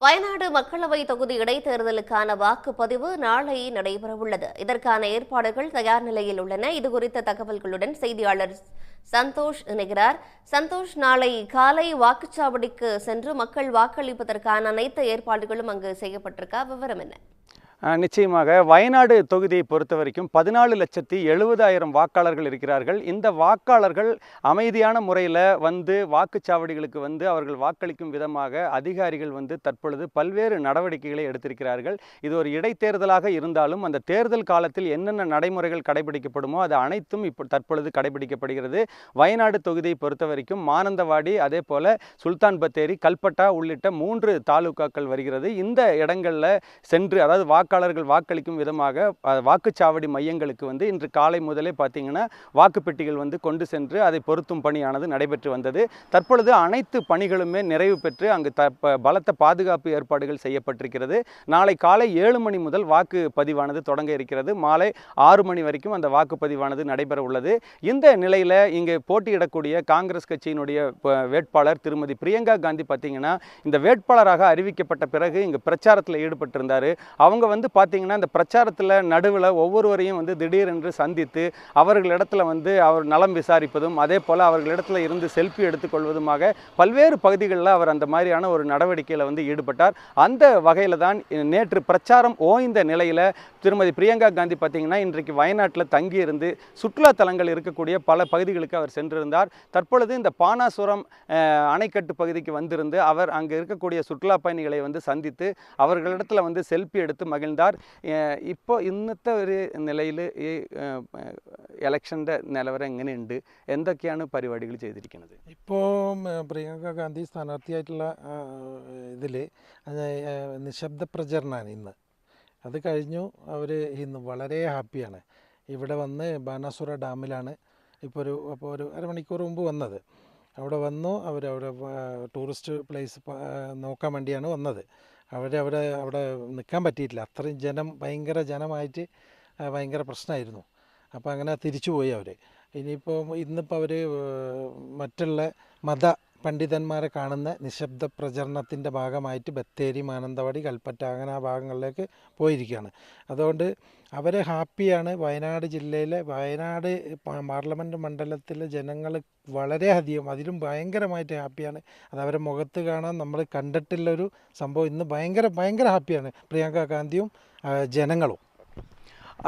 வயநாடு மக்களவை தொகுதி இடைத்தேர்தலுக்கான வாக்குப்பதிவு நாளை நடைபெறவுள்ளது. இதற்கான ஏற்பாடுகள் தயார் நிலையில் உள்ளன. இதுகுறித்த தகவல்களுடன் செய்தியாளர் சந்தோஷ் இணைகிறார். சந்தோஷ், நாளை காலை வாக்குச்சாவடிக்கு சென்று மக்கள் வாக்களிப்பதற்கான அனைத்து ஏற்பாடுகளும் அங்கு செய்யப்பட்டிருக்கா? விவரம் என்ன? நிச்சயமாக வயநாடு தொகுதியை பொறுத்த வரைக்கும் 14,70,000 வாக்காளர்கள் இருக்கிறார்கள். இந்த வாக்காளர்கள் அமைதியான முறையில் வந்து வாக்குச்சாவடிகளுக்கு வந்து அவர்கள் வாக்களிக்கும் விதமாக அதிகாரிகள் வந்து தற்பொழுது பல்வேறு நடவடிக்கைகளை எடுத்திருக்கிறார்கள். இது ஒரு இடைத்தேர்தலாக இருந்தாலும் அந்த தேர்தல் காலத்தில் என்னென்ன நடைமுறைகள் கடைபிடிக்கப்படுமோ அது அனைத்தும் தற்பொழுது கடைபிடிக்கப்படுகிறது. வயநாடு தொகுதியை பொறுத்த வரைக்கும் மானந்தவாடி, அதே போல சுல்தான் பத்தேரி, கல்பட்டா உள்ளிட்ட 3 தாலுகாக்கள் வருகிறது. இந்த இடங்களில் சென்று, அதாவது வாக்காளர்கள் வாக்களிக்கும் விதமாக வாக்குச்சாவடி மையங்களுக்கு வந்து இன்று காலை முதலே பார்த்தீங்கன்னா வாக்குப்பெட்டிகள் வந்து கொண்டு சென்று அதை பொருத்தும் பணியானது நடைபெற்று வந்தது. தற்பொழுது அனைத்து பணிகளுமே நிறைவு பெற்று அங்கு பலத்த பாதுகாப்பு ஏற்பாடுகள் செய்யப்பட்டிருக்கிறது. நாளை காலை 7 மணி முதல் வாக்குப்பதிவானது தொடங்க இருக்கிறது. மாலை 6 மணி வரைக்கும் அந்த வாக்குப்பதிவானது நடைபெற உள்ளது. இந்த நிலையில் இங்கே போட்டியிடக்கூடிய காங்கிரஸ் கட்சியினுடைய வேட்பாளர் திருமதி பிரியங்கா காந்தி பார்த்தீங்கன்னா இந்த வேட்பாளராக அறிவிக்கப்பட்ட பிறகு இங்கு பிரச்சாரத்தில் ஈடுபட்டிருந்தார். அவங்க வந்து பார்த்தீங்கன்னா இந்த பிரச்சாரத்தில் நடுவில் ஒவ்வொருவரையும் வந்து திடீரென்று சந்தித்து அவர்களிடத்தில் வந்து அவர் நலம் விசாரிப்பதும், அதே போல் அவர்களிடத்தில் இருந்து செல்ஃபி எடுத்துக்கொள்வதுமாக பல்வேறு பகுதிகளில் அவர் அந்த மாதிரியான ஒரு நடவடிக்கையில் வந்து ஈடுபட்டார். அந்த வகையில் தான் நேற்று பிரச்சாரம் ஓய்ந்த நிலையில் திருமதி பிரியங்கா காந்தி பார்த்தீங்கன்னா இன்றைக்கு வயநாட்டில் தங்கியிருந்து சுற்றுலா தலங்கள் இருக்கக்கூடிய பல பகுதிகளுக்கு அவர் சென்றிருந்தார். தற்பொழுது இந்த பானாசுரம் அணைக்கட்டு பகுதிக்கு வந்திருந்து அவர் அங்கே இருக்கக்கூடிய சுற்றுலா பயணிகளை வந்து சந்தித்து அவர்களிடத்தில் வந்து செல்ஃபி എടുത്ത് മകിழ்ந்தார். ഇപ്പോൾ ഇന്നത്തെ ഒരു നിലയിൽ ഈ ഇലക്ഷൻ്റെ നിലവരം എങ്ങനെയുണ്ട്? എന്തൊക്കെയാണ് പരിപാടികൾ ചെയ്തിരിക്കുന്നത്? ഇപ്പോൾ പ്രിയങ്ക ഗാന്ധി സ്ഥാനാർത്ഥിയായിട്ടുള്ള ഇതിൽ നിശബ്ദ പ്രചരണമാണ് ഇന്ന്. അത് കഴിഞ്ഞു. അവർ ഇന്ന് വളരെ ഹാപ്പിയാണ്. ഇവിടെ വന്ന് ബാനാസുര ഡാമിലാണ് ഇപ്പോൾ ഒരു അരമണിക്കൂർ മുമ്പ് വന്നത്. അവിടെ വന്നു. അവരവിടെ ടൂറിസ്റ്റ് പ്ലേസ് നോക്കാൻ വേണ്ടിയാണ് വന്നത്. അവിടെ നിൽക്കാൻ പറ്റിയിട്ടില്ല. അത്രയും ഭയങ്കര ജനമായിട്ട് ഭയങ്കര പ്രശ്നമായിരുന്നു. അപ്പോൾ അങ്ങനെ തിരിച്ചു പോയി അവർ. ഇന്നിപ്പോൾ അവർ മറ്റുള്ള മത പണ്ഡിതന്മാരെ കാണുന്ന നിശബ്ദ പ്രചരണത്തിൻ്റെ ഭാഗമായിട്ട് ബത്തേരി, മാനന്തവാടി, കൽപ്പറ്റ അങ്ങനെ ആ ഭാഗങ്ങളിലേക്ക് പോയിരിക്കുകയാണ്. അതുകൊണ്ട് അവർ ഹാപ്പിയാണ്. വയനാട് ജില്ലയിലെ വയനാട് പാർലമെൻറ്റ് മണ്ഡലത്തിലെ ജനങ്ങൾ വളരെയധികം അതിലും ഭയങ്കരമായിട്ട് ഹാപ്പിയാണ്. അത് അവരുടെ മുഖത്ത് കാണാൻ നമ്മൾ കണ്ടിട്ടുള്ളൊരു സംഭവം. ഇന്ന് ഭയങ്കര ഹാപ്പിയാണ് പ്രിയങ്ക ഗാന്ധിയും ജനങ്ങളും.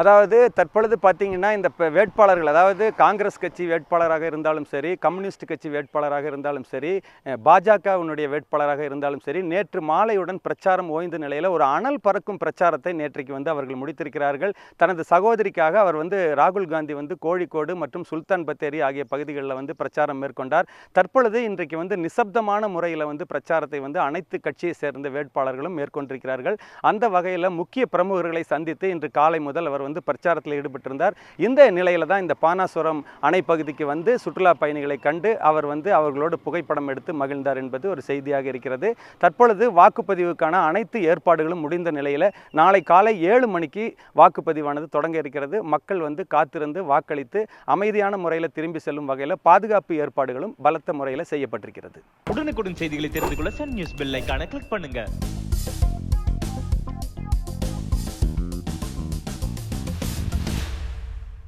அதாவது தற்பொழுது பார்த்தீங்கன்னா இந்த வேட்பாளர்கள், அதாவது காங்கிரஸ் கட்சி வேட்பாளராக இருந்தாலும் சரி, கம்யூனிஸ்ட் கட்சி வேட்பாளராக இருந்தாலும் சரி, பாஜகவினுடைய வேட்பாளராக இருந்தாலும் சரி, நேற்று மாலையுடன் பிரச்சாரம் ஓய்ந்த நிலையில் ஒரு அனல் பறக்கும் பிரச்சாரத்தை நேற்றைக்கு வந்து அவர்கள் முடித்திருக்கிறார்கள். தனது சகோதரிக்காக அவர் வந்து ராகுல் காந்தி வந்து கோழிக்கோடு மற்றும் சுல்தான் பத்தேரி ஆகிய பகுதிகளில் வந்து பிரச்சாரம் மேற்கொண்டார். தற்பொழுது இன்றைக்கு வந்து நிசப்தமான முறையில் வந்து பிரச்சாரத்தை வந்து அனைத்து கட்சியை சேர்ந்த வேட்பாளர்களும் மேற்கொண்டிருக்கிறார்கள். அந்த வகையில் முக்கிய பிரமுகர்களை சந்தித்து இன்று காலை முதல் அவர் வந்து பிரச்சாரத்தில் ஈடுபட்டிருந்தார். இந்த நிலையில தான் இந்த பானாசுரம் அணை பகுதிக்கு வந்து சுற்றுலா பயணிகளை கண்டு அவர் வந்து அவர்களோடு புகைப்படம் எடுத்து மகிழ்ந்தார் என்பது ஒரு செய்தியாக இருக்கிறது. தற்பொழுது வாக்குப்பதிவுக்கான அனைத்து ஏற்பாடுகளும் முடிந்த நிலையில் நாளை காலை 7 மணிக்கு வாக்குப்பதிவானது தொடங்க இருக்கிறது. மக்கள் வந்து காத்திருந்து வாக்களித்து அமைதியான முறையில் திரும்பி செல்லும் வகையில் பாதுகாப்பு ஏற்பாடுகளும் பலத்த முறையில் செய்யப்பட்டிருக்கிறது. உடனுக்குடன் செய்திகளை தெரிந்து கொள்ள சன் நியூஸ் பெல் ஐகானை கிளிக் பண்ணுங்க.